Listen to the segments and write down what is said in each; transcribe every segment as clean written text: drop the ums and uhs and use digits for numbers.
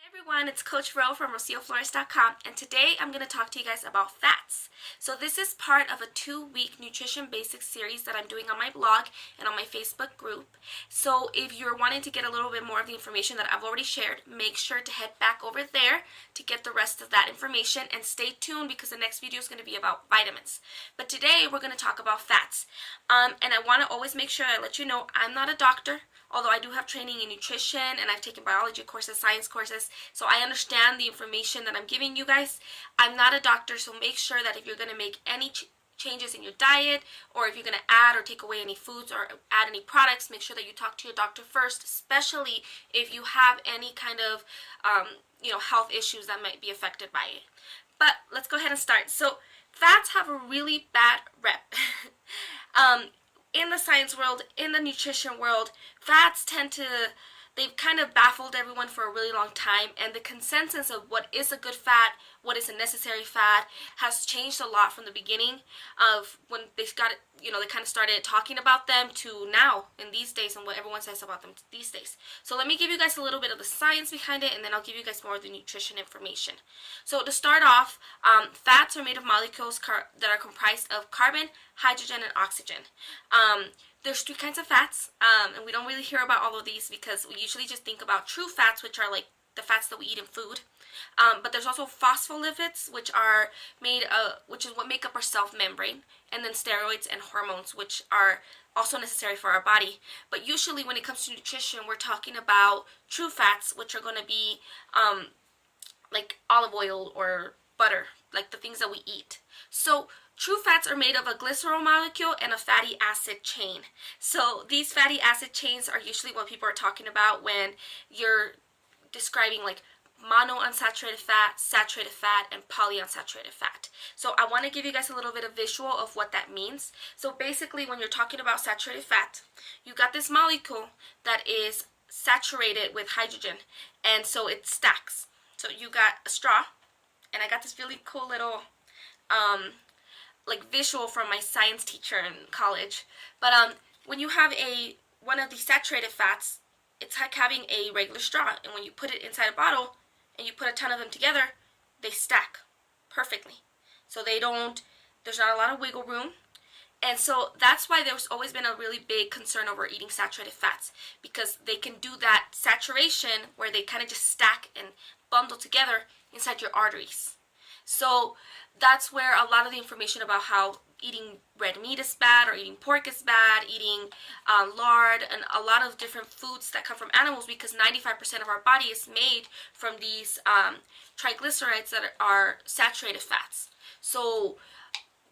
Everyone, it's Coach Ro from RocioFlores.com, and today I'm going to talk to you guys about fats. So this is part of a 2-week nutrition basics series that I'm doing on my blog and on my Facebook group. So if you're wanting to get a little bit more of the information that I've already shared, make sure to head back over there to get the rest of that information, and stay tuned because the next video is going to be about vitamins. But today we're going to talk about fats. And I want to always make sure I let you know I'm not a doctor. Although I do have training in nutrition and I've taken biology courses, science courses, so I understand the information that I'm giving you guys. I'm not a doctor, so make sure that if you're going to make any changes in your diet, or if you're going to add or take away any foods or add any products, make sure that you talk to your doctor first, especially if you have any kind of health issues that might be affected by it. But let's go ahead and start. So fats have a really bad rep. In the science world, in the nutrition world, fats they've kind of baffled everyone for a really long time, and the consensus of what is a good fat, what is a necessary fat, has changed a lot from the beginning of when they kind of started talking about them to now in these days and what everyone says about them these days. So let me give you guys a little bit of the science behind it, and then I'll give you guys more of the nutrition information. So to start off, fats are made of molecules that are comprised of carbon, hydrogen, and oxygen. There's 3 kinds of fats, and we don't really hear about all of these because we usually just think about true fats, which are like the fats that we eat in food. But there's also phospholipids, which is what make up our cell membrane, and then steroids and hormones, which are also necessary for our body. But usually when it comes to nutrition, we're talking about true fats, which are going to be like olive oil or butter, like the things that we eat. So true fats are made of a glycerol molecule and a fatty acid chain. So these fatty acid chains are usually what people are talking about when you're describing like monounsaturated fat, saturated fat, and polyunsaturated fat. So I want to give you guys a little bit of visual of what that means. So basically when you're talking about saturated fat, you got this molecule that is saturated with hydrogen, and so it stacks. So you got a straw, and I got this really cool little visual from my science teacher in college. But when you have one of these saturated fats, it's like having a regular straw, and when you put it inside a bottle and you put a ton of them together, they stack perfectly. So there's not a lot of wiggle room. And so that's why there's always been a really big concern over eating saturated fats, because they can do that saturation where they kind of just stack and bundle together inside your arteries. So that's where a lot of the information about how eating red meat is bad, or eating pork is bad, eating lard, and a lot of different foods that come from animals, because 95% of our body is made from these triglycerides that are saturated fats. So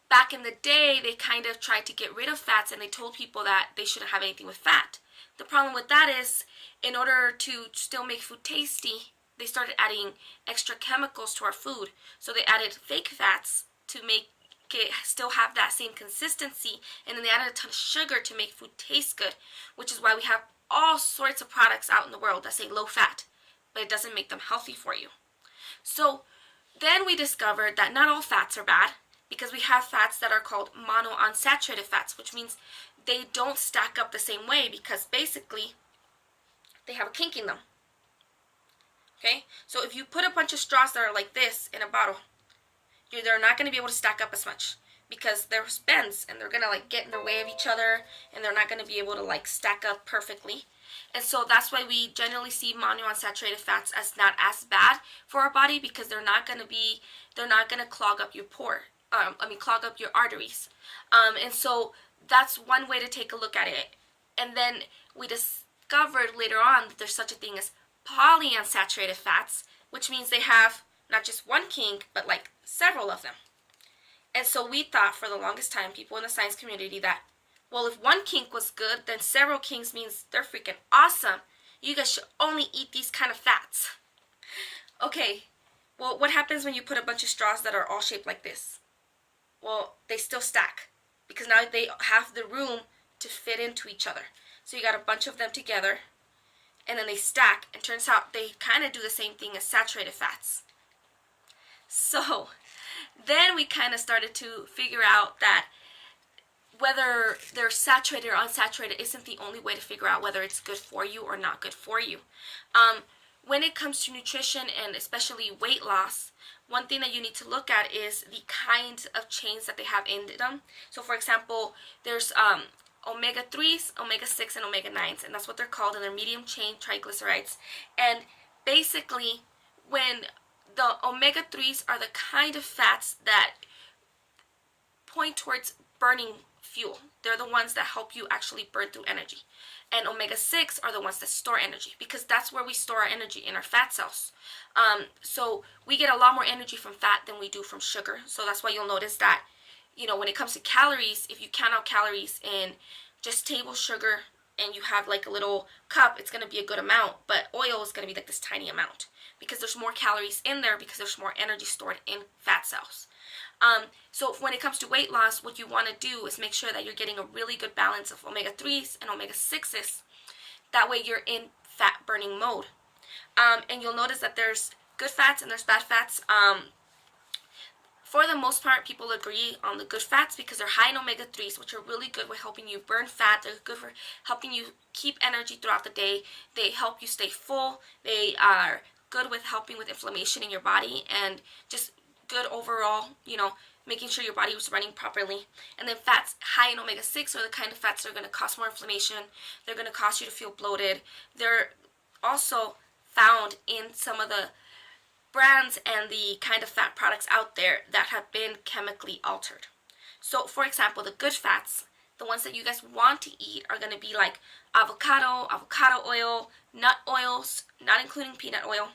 back in the day, they kind of tried to get rid of fats, and they told people that they shouldn't have anything with fat. The problem with that is, in order to still make food tasty, they started adding extra chemicals to our food. So they added fake fats to make it still have that same consistency, and then they added a ton of sugar to make food taste good, which is why we have all sorts of products out in the world that say low fat, but it doesn't make them healthy for you. So then we discovered that not all fats are bad, because we have fats that are called monounsaturated fats, which means they don't stack up the same way, because basically they have a kink in them. Okay, so if you put a bunch of straws that are like this in a bottle, they're not going to be able to stack up as much, because they're bends and they're going to get in the way of each other, and they're not going to be able to stack up perfectly. And so that's why we generally see monounsaturated fats as not as bad for our body, because they're not going to clog up your clog up your arteries. And so that's one way to take a look at it. And then we discovered later on that there's such a thing as polyunsaturated fats, which means they have not just one kink, but several of them. And so we thought for the longest time, people in the science community, that, well, if one kink was good, then several kinks means they're freaking awesome. You guys should only eat these kind of fats. Okay, well, what happens when you put a bunch of straws that are all shaped like this? Well, they still stack, because now they have the room to fit into each other. So you got a bunch of them together, and then they stack, and turns out they kind of do the same thing as saturated fats. So then we kind of started to figure out that whether they're saturated or unsaturated isn't the only way to figure out whether it's good for you or not good for you. when it comes to nutrition and especially weight loss, one thing that you need to look at is the kinds of chains that they have in them. So for example, there's omega-3s, omega-6, and omega-9s, and that's what they're called, and they're medium chain triglycerides. And basically, when the omega-3s are the kind of fats that point towards burning fuel. They're the ones that help you actually burn through energy. And omega-6 are the ones that store energy, because that's where we store our energy, in our fat cells. So we get a lot more energy from fat than we do from sugar. So that's why you'll notice that, when it comes to calories, if you count out calories in just table sugar and you have like a little cup, it's going to be a good amount. But oil is going to be like this tiny amount, because there's more calories in there, because there's more energy stored in fat cells. So when it comes to weight loss, what you want to do is make sure that you're getting a really good balance of omega-3s and omega-6s. That way you're in fat burning mode. And you'll notice that there's good fats and there's bad fats. For the most part, people agree on the good fats because they're high in omega-3s, which are really good with helping you burn fat. They're good for helping you keep energy throughout the day. They help you stay full. They are good with helping with inflammation in your body and just good overall, making sure your body was running properly. And then fats high in omega-6 are the kind of fats that are going to cause more inflammation. They're going to cause you to feel bloated. They're also found in some of the brands and the kind of fat products out there that have been chemically altered. So for example, the good fats, the ones that you guys want to eat, are going to be like avocado oil, nut oils, not including peanut oil,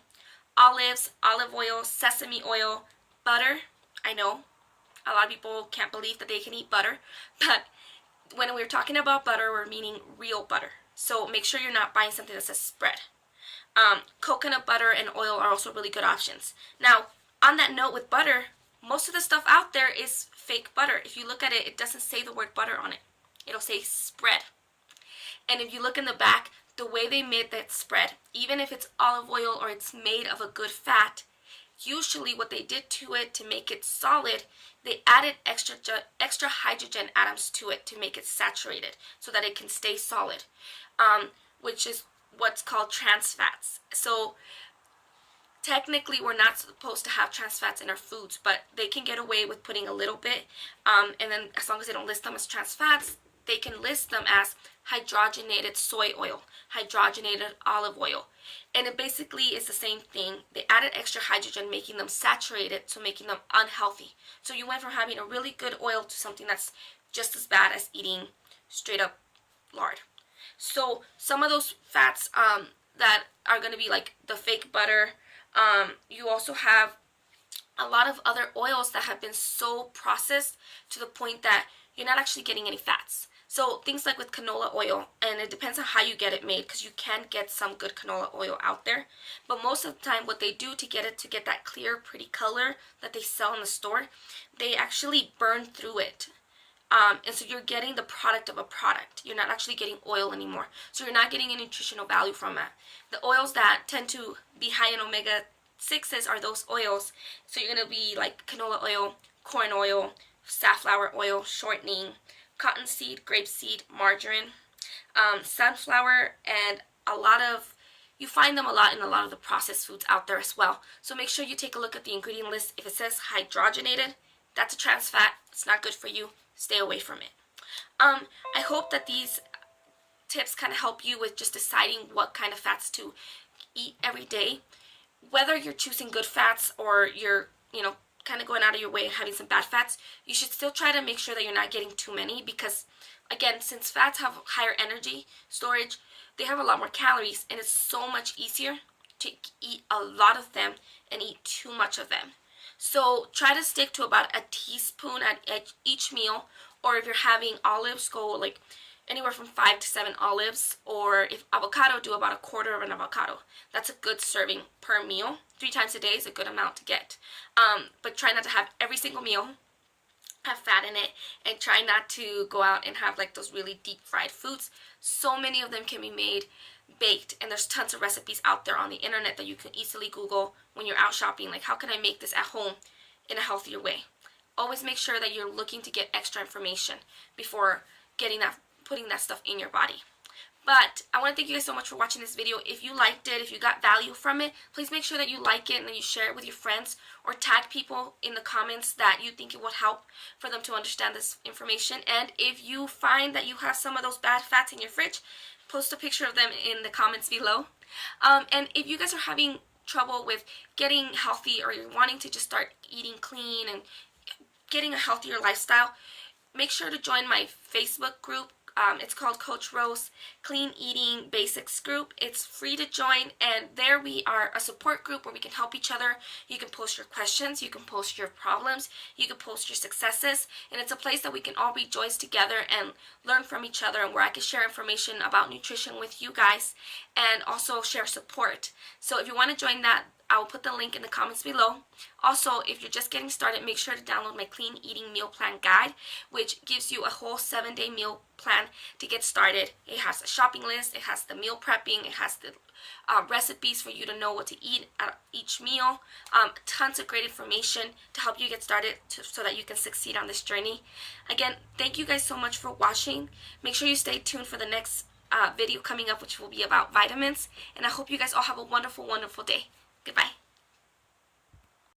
olives, olive oil, sesame oil, butter. I know a lot of people can't believe that they can eat butter, but when we're talking about butter, we're meaning real butter. So make sure you're not buying something that says spread. Coconut butter and oil are also really good options. Now, on that note with butter, most of the stuff out there is fake butter. If you look at it, it doesn't say the word butter on it. It'll say spread. And if you look in the back, the way they made that spread, even if it's olive oil or it's made of a good fat, usually what they did to it to make it solid, they added extra hydrogen atoms to it to make it saturated so that it can stay solid, which is what's called trans fats. So technically we're not supposed to have trans fats in our foods, but they can get away with putting a little bit, and then as long as they don't list them as trans fats, they can list them as hydrogenated soy oil, hydrogenated olive oil. And it basically is the same thing. They added extra hydrogen, making them saturated, so making them unhealthy. So you went from having a really good oil to something that's just as bad as eating straight up lard. So some of those fats that are going to be like the fake butter, you also have a lot of other oils that have been so processed to the point that you're not actually getting any fats. So things like with canola oil, and it depends on how you get it made, because you can get some good canola oil out there. But most of the time what they do to get that clear, pretty color that they sell in the store, they actually burn through it. And so you're getting the product of a product. You're not actually getting oil anymore. So you're not getting any nutritional value from that. The oils that tend to be high in omega-6s are those oils. So you're going to be like canola oil, corn oil, safflower oil, shortening, cottonseed, grapeseed, margarine, sunflower, and you find them a lot in a lot of the processed foods out there as well. So make sure you take a look at the ingredient list. If it says hydrogenated, that's a trans fat. It's not good for you. Stay away from it. I hope that these tips kind of help you with just deciding what kind of fats to eat every day. Whether you're choosing good fats or you're, kind of going out of your way and having some bad fats, you should still try to make sure that you're not getting too many, because again, since fats have higher energy storage, they have a lot more calories, and it's so much easier to eat a lot of them and eat too much of them. So try to stick to about a teaspoon at each meal, or if you're having olives, go like anywhere from 5 to 7 olives, or if avocado, do about a quarter of an avocado. That's a good serving per meal. 3 times a day is a good amount to get. But try not to have every single meal have fat in it, and try not to go out and have like those really deep fried foods. So many of them can be made baked, and there's tons of recipes out there on the internet that you can easily Google when you're out shopping, like how can I make this at home in a healthier way. Always make sure that you're looking to get extra information before putting that stuff in your body. But I want to thank you guys so much for watching this video. If you liked it, if you got value from it, please make sure that you like it and that you share it with your friends, or tag people in the comments that you think it would help for them to understand this information. And if you find that you have some of those bad fats in your fridge, post a picture of them in the comments below. And if you guys are having trouble with getting healthy, or you're wanting to just start eating clean and getting a healthier lifestyle, make sure to join my Facebook group. It's called Coach Rose Clean Eating Basics Group. It's free to join, and there we are a support group where we can help each other. You can post your questions, you can post your problems, you can post your successes, and it's a place that we can all rejoice together and learn from each other, and where I can share information about nutrition with you guys and also share support. So if you want to join that, I will put the link in the comments below. Also, if you're just getting started, make sure to download my Clean Eating Meal Plan Guide, which gives you a whole 7-day meal plan to get started. It has a shopping list, it has the meal prepping, it has the recipes for you to know what to eat at each meal. Tons of great information to help you get started so that you can succeed on this journey. Again, thank you guys so much for watching. Make sure you stay tuned for the next video coming up, which will be about vitamins. And I hope you guys all have a wonderful, wonderful day. Goodbye.